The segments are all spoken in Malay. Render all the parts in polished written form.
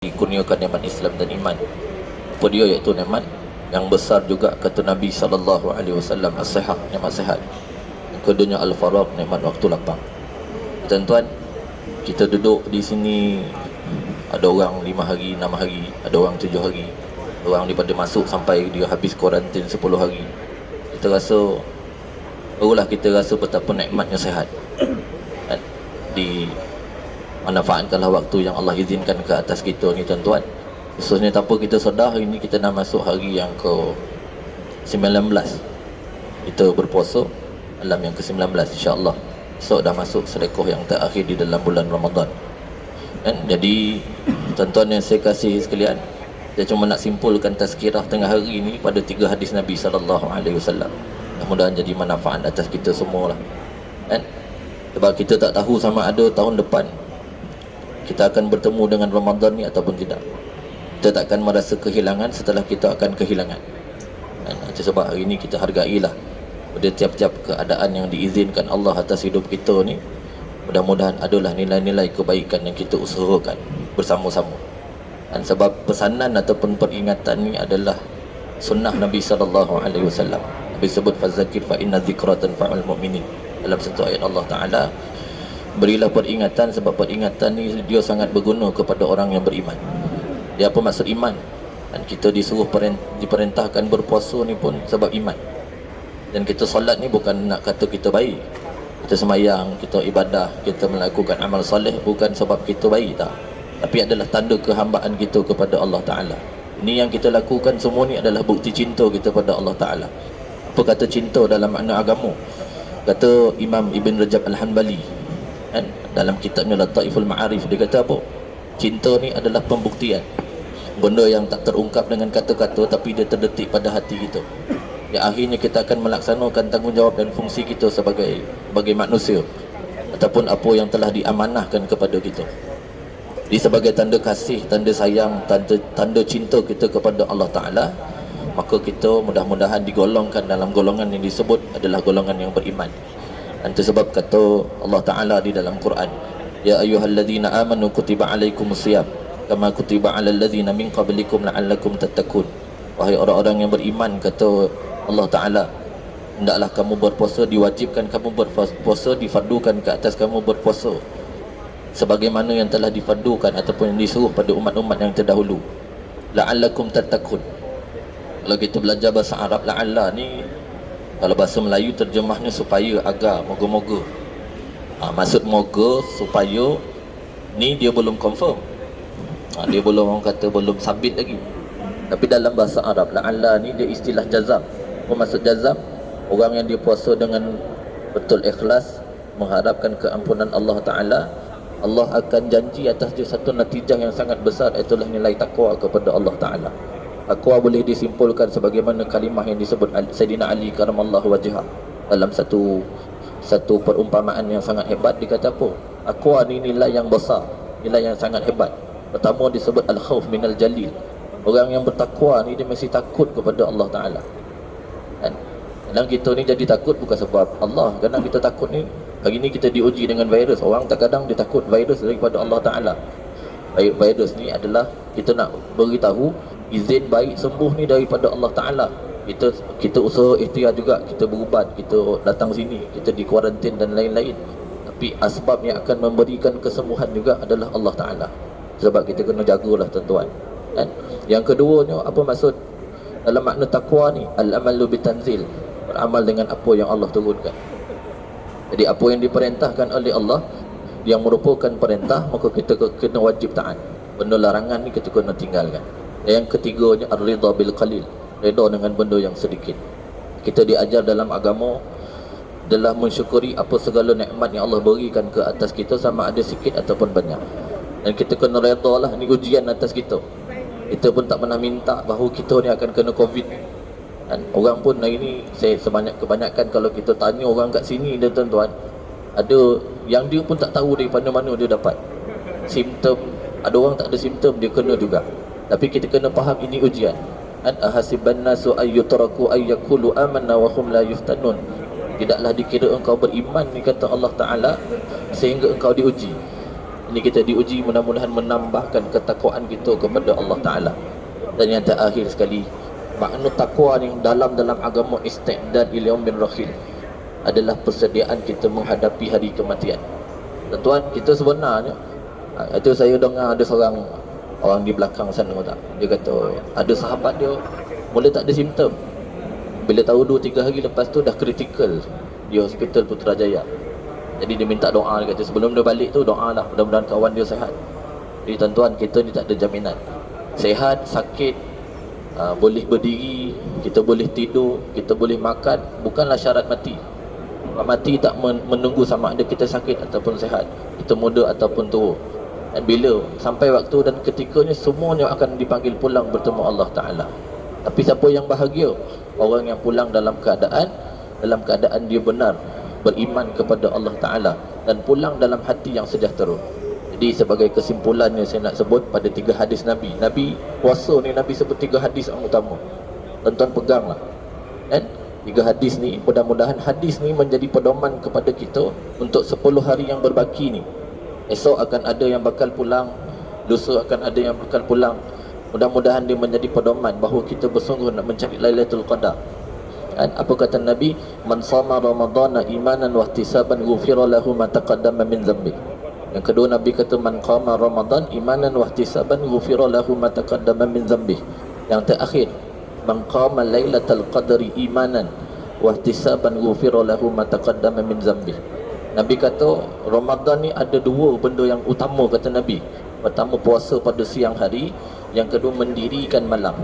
dikurniakan nikmat Islam dan iman. Apa dia, iaitu nikmat yang besar juga, kata Nabi SAW, as-sihat, nikmat sihat. Yang keduanya al-faragh, nikmat waktu lapang. Tuan-tuan, kita duduk di sini, ada orang 5 hari, 6 hari, ada orang 7 hari, orang daripada masuk sampai dia habis kuarantin 10 hari. Kita rasa, barulah kita rasa betapa nikmatnya sihat. Di manfaatkanlah waktu yang Allah izinkan ke atas kita ni, tuan-tuan. Khususnya tanpa kita sedar, hari ni kita dah masuk hari yang ke-19. Kita berpuasa malam yang ke-19, insya-Allah. Esok dah masuk sedekah yang terakhir di dalam bulan Ramadan. Jadi tuan-tuan yang saya kasih sekalian, saya cuma nak simpulkan tazkirah tengah hari ni pada 3 hadis Nabi SAW. Mudah-mudahan jadi manfaat atas kita semualah. Sebab kita tak tahu sama ada tahun depan kita akan bertemu dengan Ramadan ni ataupun tidak. Kita tak akan merasa kehilangan setelah kita akan kehilangan. Itu sebab hari ni kita hargailah pada tiap-tiap keadaan yang diizinkan Allah atas hidup kita ni. Mudah-mudahan adalah nilai-nilai kebaikan yang kita usahakan bersama-sama. Dan sebab pesanan ataupun peringatan ni adalah sunnah Nabi SAW. Nabi sebut fazakir fa inna dzikra tanfa'ul mu'minin. Dalam satu ayat Allah Ta'ala, berilah peringatan sebab peringatan ni dia sangat berguna kepada orang yang beriman. Dia apa maksud iman? Dan kita disuruh diperintahkan berpuasa ni pun sebab iman. Dan kita solat ni bukan nak kata kita baik. Kita semayang, kita ibadah, kita melakukan amal soleh bukan sebab kita baik, tak. Tapi adalah tanda kehambaan kita kepada Allah Ta'ala. Ini yang kita lakukan semua ni adalah bukti cinta kita pada Allah Ta'ala. Apa kata cinta dalam makna agama? Kata Imam Ibn Rajab Al-Hanbali dalam kitabnya Lataiful Ma'arif, dia kata apa? Cinta ni adalah pembuktian, benda yang tak terungkap dengan kata-kata tapi dia terdetik pada hati kita. Ya, akhirnya kita akan melaksanakan tanggungjawab dan fungsi kita sebagai manusia ataupun apa yang telah diamanahkan kepada kita. Di sebagai tanda kasih, tanda sayang, tanda cinta kita kepada Allah Ta'ala, maka kita mudah-mudahan digolongkan dalam golongan yang disebut adalah golongan yang beriman. Dan itu sebab kata Allah Ta'ala di dalam Quran, ya ayyuhalladzina amanu kutiba alaikumusiyam kama kutiba alal ladzina min qablikum la'allakum tattaqun. Wahai orang-orang yang beriman, kata Allah Ta'ala, hendaklah kamu berpuasa, diwajibkan kamu berpuasa, difardukan ke atas kamu berpuasa sebagaimana yang telah difardukan ataupun yang disuruh pada umat-umat yang terdahulu, la'allakum tattaqun. Kalau kita belajar bahasa Arab, la'alla ni kalau bahasa Melayu terjemahnya supaya, agar, moga-moga. Maksud moga, supaya ni dia belum confirm. Dia belum, orang kata belum sabit lagi. Tapi dalam bahasa Arab, la'alla ni dia istilah jazam. Apa maksud jazam? Orang yang dia puasa dengan betul ikhlas, mengharapkan keampunan Allah Ta'ala, Allah akan janji atas dia satu natijah yang sangat besar, itulah nilai takwa kepada Allah Ta'ala. Takwa boleh disimpulkan sebagaimana kalimah yang disebut Sayyidina Ali karamallahu wajhah dalam satu perumpamaan yang sangat hebat. Dia kata apa? Takwa ni nilai yang besar, nilai yang sangat hebat. Pertama disebut al-khauf minal jalil. Orang yang bertakwa ni dia mesti takut kepada Allah Ta'ala. Dan kita ni jadi takut bukan sebab Allah. Kadang kita takut ni, hari ni kita diuji dengan virus. Orang terkadang dia takut virus daripada Allah Ta'ala. Virus ni adalah kita nak beritahu izin baik sembuh ni daripada Allah Ta'ala. Kita usaha ikhtiar juga, kita berubat, kita datang sini, kita di kuarantin dan lain-lain. Tapi asbab yang akan memberikan kesembuhan juga adalah Allah Ta'ala. Sebab kita kena jagalah, tuan-tuan. Yang keduanya, apa maksud dalam makna takwa ni? Al-amalu bitanzil, beramal dengan apa yang Allah turunkan. Jadi apa yang diperintahkan oleh Allah yang merupakan perintah, maka kita kena wajib taat. Benda larangan ni kita kena tinggalkan. Dan yang ketiganya ar-ridha bil qalil, redha dengan benda yang sedikit. Kita diajar dalam agama adalah mensyukuri apa segala nikmat yang Allah berikan ke atas kita, sama ada sikit ataupun banyak. Dan kita kena redha lah, ni ujian atas kita. Kita pun tak pernah minta bahawa kita ni akan kena COVID. Dan orang pun hari ni, kebanyakan kalau kita tanya orang kat sini, dia tuan-tuan, ada yang dia pun tak tahu daripada mana dia dapat simptom. Ada orang tak ada simptom, dia kena juga. Tapi kita kena faham ini ujian. Ahasiban nasu ayyutraku ayyakulu amanna wa hum la yuftanun. Tidaklah dikira engkau beriman ni, kata Allah Ta'ala, sehingga engkau diuji. Ini kita diuji, mudah-mudahan menambahkan ketakwaan kita kepada Allah Ta'ala. Dan yang terakhir sekali, makna takwa yang dalam agama isti'dad ila yaumir rahil adalah persediaan kita menghadapi hari kematian. Tuan, kita sebenarnya itu saya dengar ada seorang orang di belakang sana tak, dia kata ada sahabat dia mula tak ada simptom, bila tahu 2-3 hari lepas tu dah kritikal di hospital Putrajaya. Jadi dia minta doa, dia kata sebelum dia balik tu doa lah, mudah-mudahan kawan dia sihat. Jadi tuan-tuan, kita ni tak ada jaminan. Sihat, sakit, boleh berdiri, kita boleh tidur, kita boleh makan, bukanlah syarat mati. Mati tak menunggu sama ada kita sakit ataupun sihat, kita muda ataupun tua. Dan bila sampai waktu dan ketikanya, semuanya akan dipanggil pulang bertemu Allah Ta'ala. Tapi siapa yang bahagia? Orang yang pulang dalam keadaan dia benar beriman kepada Allah Ta'ala dan pulang dalam hati yang sejahtera. Jadi sebagai kesimpulannya saya nak sebut pada 3 hadis Nabi. Nabi puasa ni, Nabi sebut 3 hadis yang utama. Tuan-tuan peganglah, kan? 3 hadis ni, mudah-mudahan hadis ni menjadi pedoman kepada kita untuk 10 hari yang berbaki ni. Esok akan ada yang bakal pulang, lusa akan ada yang bakal pulang. Mudah-mudahan dia menjadi pedoman bahawa kita bersungguh nak mencari Lailatul Qadar. Kan? Apa kata Nabi? Man shama ramadhana imanan wa ihtisaban ghufira lahu ma taqaddama min dhanbi. Yang kedua Nabi kata man qama ramadan imanan wa ihtisaban ghufira lahu ma taqaddama min dhanbi. Yang terakhir, man qama lailatal qadri imanan wa ihtisaban ghufira lahu ma taqaddama min dhanbi. Nabi kata Ramadan ni ada 2 benda yang utama, kata Nabi. Pertama, puasa pada siang hari. Yang kedua, mendirikan malam.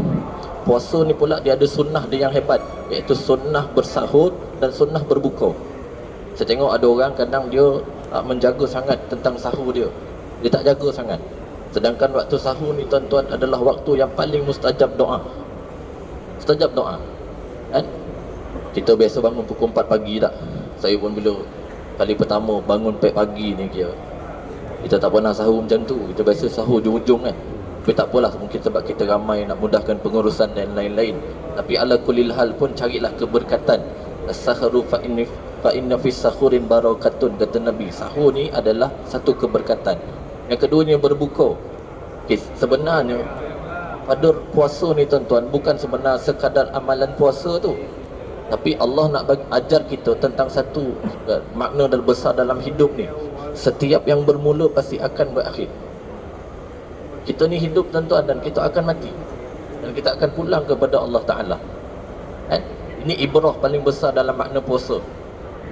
Puasa ni pula dia ada sunnah dia yang hebat, iaitu sunnah bersahur dan sunnah berbuka. Saya tengok ada orang kadang dia menjaga sangat tentang sahur dia tak jaga sangat. Sedangkan waktu sahur ni tuan-tuan adalah waktu yang paling mustajab doa. Mustajab doa, kan? Kita biasa bangun pukul 4 pagi tak? Saya pun bila kali pertama bangun pagi ni kita tak pernah sahur macam tu. Kita biasa sahur hujung-hujung kan. Tapi tak apalah, mungkin sebab kita ramai nak mudahkan pengurusan dan lain-lain. Tapi ala kulil hal pun carilah keberkatan. As-sahru fa inna fis sahurin barakatun, kata Nabi. Sahur ni adalah satu keberkatan. Yang keduanya berbuka. Okay, sebenarnya pada puasa ni tuan-tuan, bukan sebenar sekadar amalan puasa tu, tapi Allah nak ajar kita tentang satu makna dan besar dalam hidup ni. Setiap yang bermula pasti akan berakhir. Kita ni hidup tuan-tuan, dan kita akan mati, dan kita akan pulang kepada Allah Ta'ala. Ini ibrah paling besar dalam makna puasa.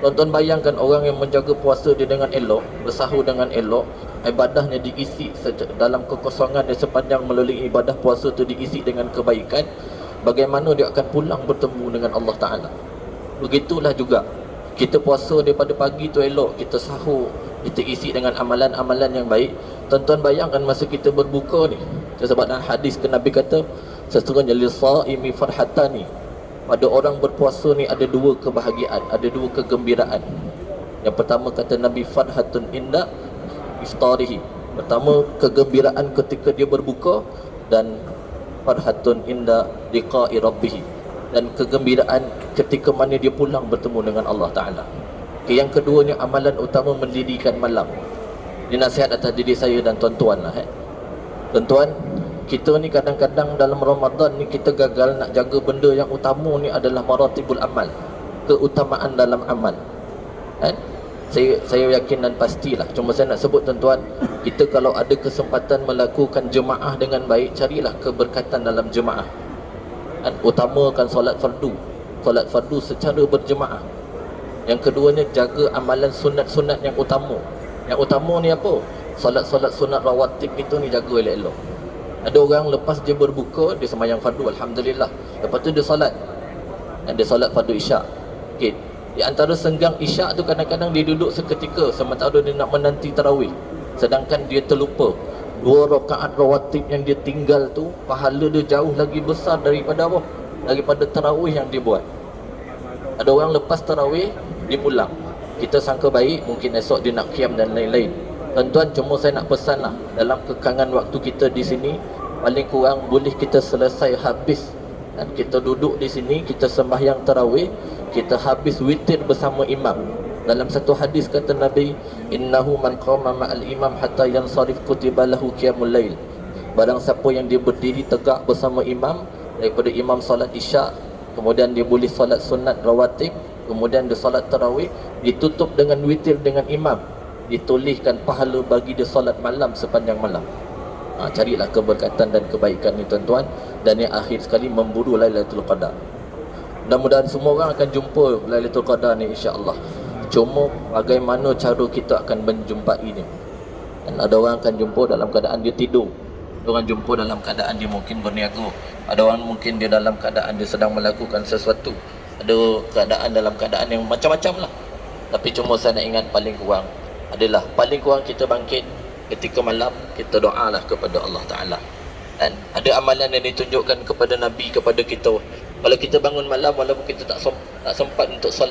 Tuan-tuan bayangkan orang yang menjaga puasa dia dengan elok, bersahur dengan elok, ibadahnya diisi dalam kekosongan dia sepanjang melalui ibadah puasa tu diisi dengan kebaikan. Bagaimana dia akan pulang bertemu dengan Allah Ta'ala. Begitulah juga kita puasa daripada pagi tu elok, kita sahur, kita isi dengan amalan-amalan yang baik. Tuan-tuan bayangkan masa kita berbuka ni, sebab dalam hadis ke Nabi kata sesungguhnya lisaimi farhatani, pada orang berpuasa ni ada 2 kebahagiaan, ada 2 kegembiraan. Yang pertama kata Nabi, farhatun inda iftarihi. Pertama, kegembiraan ketika dia berbuka, dan farhatun inda liqa'i rabbih, dan kegembiraan ketika mana dia pulang bertemu dengan Allah Ta'ala. Okay, yang keduanya amalan utama mendirikan malam. Ini nasihat atas diri saya dan tuan-tuan lah. Tuan-tuan, kita ni kadang-kadang dalam Ramadan ni kita gagal nak jaga benda yang utama ni adalah maratibul amal, keutamaan dalam amal. Saya yakin dan pastilah, cuma saya nak sebut tuan-tuan, kita kalau ada kesempatan melakukan jemaah dengan baik, carilah keberkatan dalam jemaah. Utamakan solat fardu secara berjemaah. Yang keduanya, jaga amalan sunat-sunat yang utama. Yang utama ni apa? Solat-solat sunat rawatib itu ni jaga elok-elok. Ada orang lepas dia berbuka, dia sembahyang fardu, alhamdulillah. Lepas tu dia solat. Dia solat fardu isyak. Okey. Di antara senggang isyak tu kadang-kadang dia duduk seketika sementara dia nak menanti tarawih. Sedangkan dia terlupa 2 rakaat rawatib yang dia tinggal tu, pahala dia jauh lagi besar daripada apa? Daripada tarawih yang dia buat. Ada orang lepas tarawih dia pulang. Kita sangka baik, mungkin esok dia nak qiyam dan lain-lain. Tuan-tuan, cuma saya nak pesanlah, dalam kekangan waktu kita di sini, paling kurang boleh kita selesai habis, dan kita duduk di sini, kita sembahyang tarawih, kita habis witir bersama imam. Dalam satu hadis kata Nabi, innahu man qama ma'al imam hatta yansarif kutiba lahu qiyamul lail. Barang siapa yang dia berdiri tegak bersama imam, daripada imam solat isyak, kemudian dia boleh solat sunat rawatib, kemudian dia solat tarawih, ditutup dengan witir dengan imam, dituliskan pahala bagi dia solat malam sepanjang malam. Carilah keberkatan dan kebaikan ni tuan-tuan. Dan yang akhir sekali, memburu Lailatul Qadar. Mudah-mudahan semua orang akan jumpa Lailatul Qadar ni, insya-Allah. Cuma bagaimana cara kita akan menjumpainya. Dan ada orang akan jumpa dalam keadaan dia tidur, ada orang jumpa dalam keadaan dia mungkin berniaga, ada orang mungkin dia dalam keadaan dia sedang melakukan sesuatu, ada keadaan dalam keadaan yang macam-macam lah. Tapi cuma saya nak ingat, paling kurang kita bangkit ketika malam, kita doalah kepada Allah Ta'ala. Dan ada amalan yang ditunjukkan kepada Nabi kepada kita. Kalau kita bangun malam, walaupun kita tak sempat untuk solat